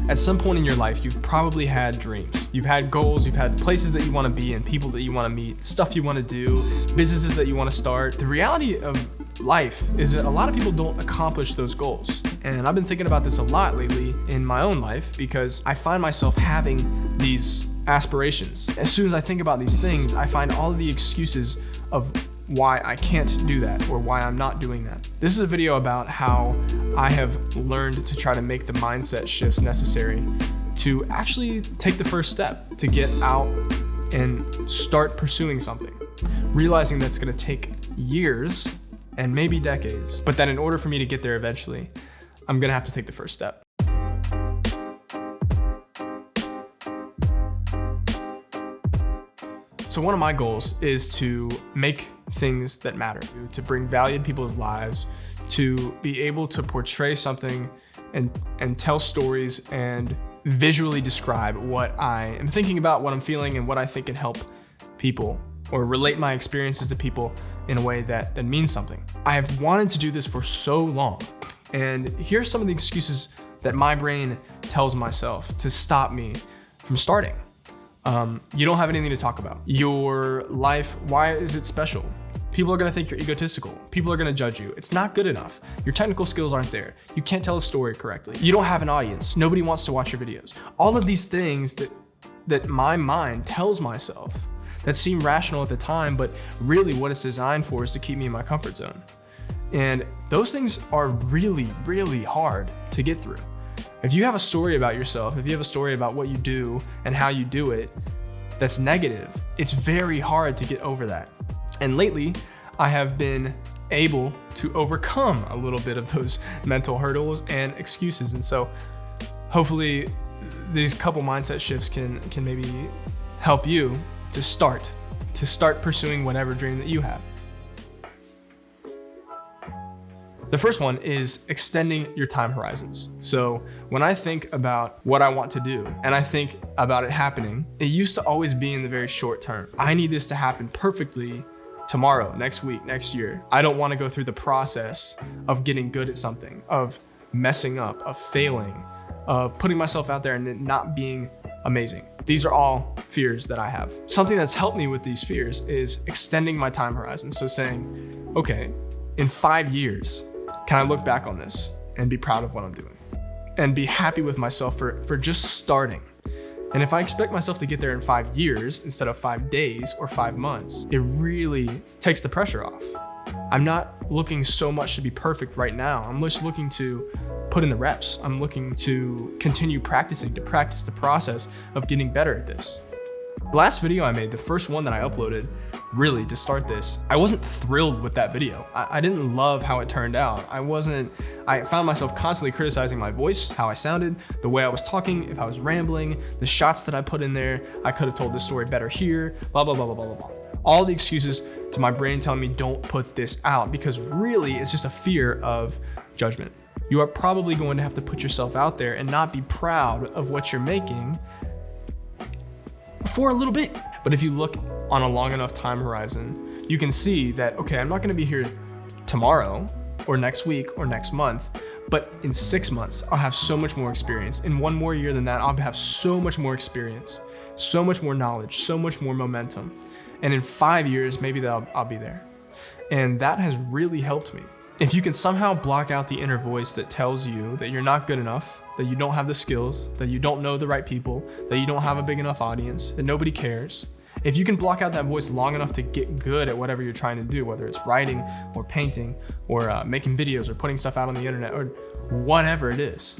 At some point in your life, you've probably had dreams. You've had goals, you've had places that you want to be in, people that you want to meet, stuff you want to do, businesses that you want to start. The reality of life is that a lot of people don't accomplish those goals. And I've been thinking about this a lot lately in my own life because I find myself having these aspirations. As soon as I think about these things, I find all of the excuses of why I can't do that or why I'm not doing that. This is a video about how I have learned to try to make the mindset shifts necessary to actually take the first step to get out and start pursuing something. Realizing that's gonna take years and maybe decades, but that in order for me to get there eventually, I'm gonna have to take the first step. So one of my goals is to make things that matter, to bring value to people's lives, to be able to portray something and tell stories and visually describe what I am thinking about, what I'm feeling, and what I think can help people or relate my experiences to people in a way that means something. I have wanted to do this for so long, and here's some of the excuses that my brain tells myself to stop me from starting. You don't have anything to talk about. Your life, why is it special? People are gonna think you're egotistical. People are gonna judge you. It's not good enough. Your technical skills aren't there. You can't tell a story correctly. You don't have an audience. Nobody wants to watch your videos. All of these things that my mind tells myself that seem rational at the time, but really what it's designed for is to keep me in my comfort zone. And those things are really, really hard to get through. If you have a story about yourself, if you have a story about what you do and how you do it that's negative, it's very hard to get over that. And lately, I have been able to overcome a little bit of those mental hurdles and excuses. And so hopefully these couple mindset shifts can maybe help you to start pursuing whatever dream that you have. The first one is extending your time horizons. So when I think about what I want to do and I think about it happening, it used to always be in the very short term. I need this to happen perfectly tomorrow, next week, next year. I don't want to go through the process of getting good at something, of messing up, of failing, of putting myself out there and it not being amazing. These are all fears that I have. Something that's helped me with these fears is extending my time horizon. So saying, okay, in 5 years, can I look back on this and be proud of what I'm doing and be happy with myself for just starting? And if I expect myself to get there in 5 years instead of 5 days or 5 months, it really takes the pressure off. I'm not looking so much to be perfect right now. I'm just looking to put in the reps. I'm looking to continue practicing, to practice the process of getting better at this. The last video I made, the first one that I uploaded, really to start this, I wasn't thrilled with that video. I didn't love how it turned out. I found myself constantly criticizing my voice, how I sounded, the way I was talking, if I was rambling, the shots that I put in there. I could have told this story better here, blah, blah, blah, blah, blah, blah. All the excuses to my brain telling me don't put this out because really it's just a fear of judgment. You are probably going to have to put yourself out there and not be proud of what you're making for a little bit. But if you look on a long enough time horizon, you can see that, okay, I'm not gonna be here tomorrow or next week or next month, but in 6 months, I'll have so much more experience. In 1 more year than that, I'll have so much more experience, so much more knowledge, so much more momentum. And in 5 years, maybe I'll be there. And that has really helped me. If you can somehow block out the inner voice that tells you that you're not good enough, that you don't have the skills, that you don't know the right people, that you don't have a big enough audience, that nobody cares. If you can block out that voice long enough to get good at whatever you're trying to do, whether it's writing or painting or making videos or putting stuff out on the internet or whatever it is,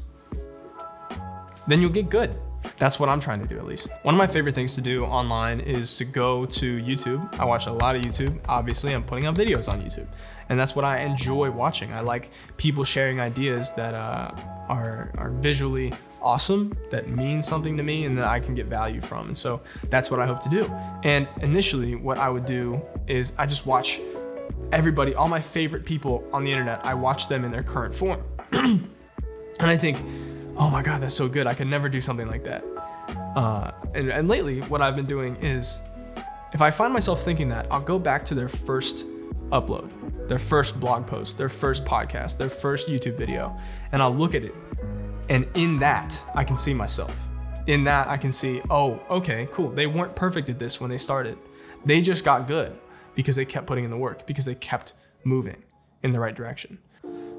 then you'll get good. That's what I'm trying to do, at least. One of my favorite things to do online is to go to YouTube. I watch a lot of YouTube. Obviously, I'm putting out videos on YouTube. And that's what I enjoy watching. I like people sharing ideas that are visually awesome, that mean something to me and that I can get value from. And so that's what I hope to do. And initially, what I would do is I just watch everybody, all my favorite people on the internet, I watch them in their current form. And I think, oh my God, that's so good. I could never do something like that. And lately, what I've been doing is, if I find myself thinking that, I'll go back to their first upload, their first blog post, their first podcast, their first YouTube video, and I'll look at it And in that, I can see myself. In that, I can see, oh, okay, cool. They weren't perfect at this when they started. They just got good because they kept putting in the work, because they kept moving in the right direction.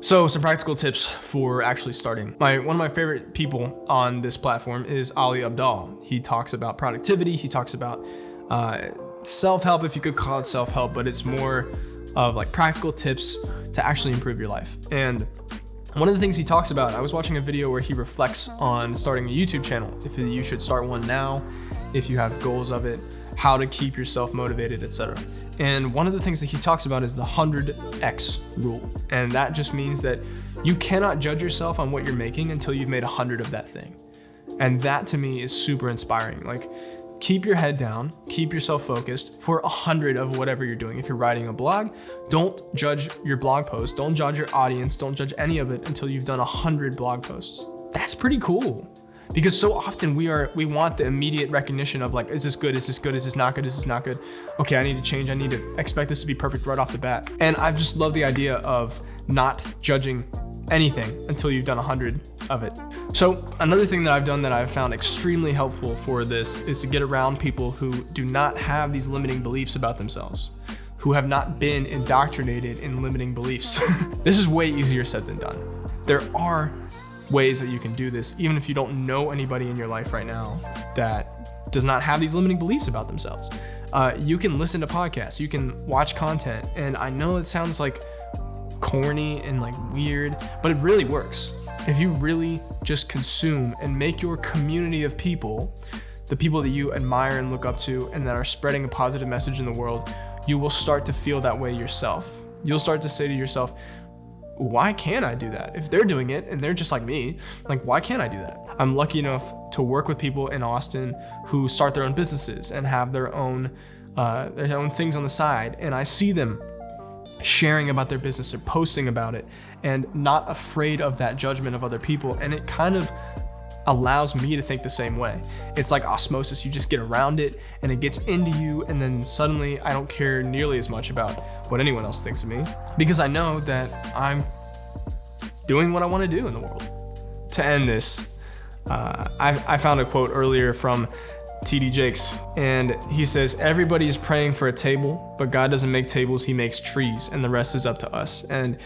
So some practical tips for actually starting. One of my favorite people on this platform is Ali Abdaal. He talks about productivity. He talks about self-help, if you could call it self-help, but it's more of like practical tips to actually improve your life. And one of the things he talks about, I was watching a video where he reflects on starting a YouTube channel, if you should start one now, if you have goals of it, how to keep yourself motivated, etc. And one of the things that he talks about is the 100x rule. And that just means that you cannot judge yourself on what you're making until you've made 100 of that thing. And that to me is super inspiring. Like, keep your head down, keep yourself focused for 100 of whatever you're doing. If you're writing a blog, don't judge your blog post, don't judge your audience, don't judge any of it until you've done 100 blog posts. That's pretty cool. Because so often we want the immediate recognition of like, is this good? Is this good? Is this not good? Is this not good? Okay, I need to change. I need to expect this to be perfect right off the bat. And I just love the idea of not judging anything until you've done 100 of it. So another thing that I've done that I've found extremely helpful for this is to get around people who do not have these limiting beliefs about themselves, who have not been indoctrinated in limiting beliefs. This is way easier said than done. There are ways that you can do this, even if you don't know anybody in your life right now that does not have these limiting beliefs about themselves. You can listen to podcasts, you can watch content, and I know it sounds like corny and like weird, but it really works. If you really just consume and make your community of people, the people that you admire and look up to and that are spreading a positive message in the world, you will start to feel that way yourself. You'll start to say to yourself, why can't I do that? If they're doing it and they're just like me, like, why can't I do that? I'm lucky enough to work with people in Austin who start their own businesses and have their own things on the side. And I see them sharing about their business or posting about it and not afraid of that judgment of other people. And it kind of allows me to think the same way. It's like osmosis. You just get around it and it gets into you, and then suddenly I don't care nearly as much about what anyone else thinks of me because I know that I'm doing what I want to do in the world. To end this, I found a quote earlier from TD Jakes, and he says, everybody's praying for a table, but God doesn't make tables, he makes trees, and the rest is up to us. And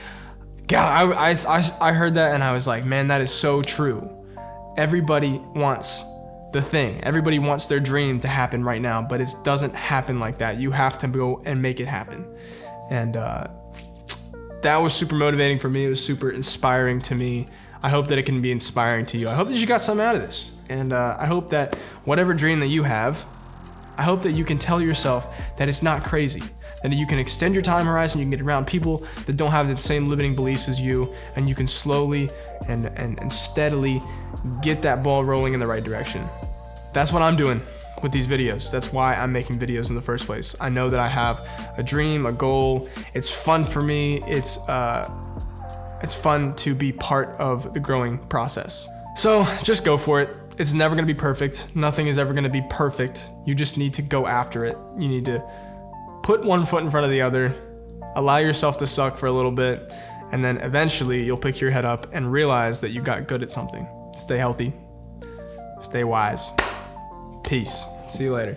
God, I heard that and I was like, man, that is so true. Everybody wants the thing. Everybody wants their dream to happen right now, but it doesn't happen like that. You have to go and make it happen. And that was super motivating for me. It was super inspiring to me. I hope that it can be inspiring to you. I hope that you got something out of this. And I hope that whatever dream that you have, I hope that you can tell yourself that it's not crazy, that you can extend your time horizon, you can get around people that don't have the same limiting beliefs as you, and you can slowly and steadily get that ball rolling in the right direction. That's what I'm doing with these videos. That's why I'm making videos in the first place. I know that I have a dream, a goal. It's fun for me. It's fun to be part of the growing process. So just go for it. It's never gonna be perfect. Nothing is ever gonna be perfect. You just need to go after it. You need to put one foot in front of the other, allow yourself to suck for a little bit, and then eventually you'll pick your head up and realize that you got good at something. Stay healthy, stay wise. Peace. See you later.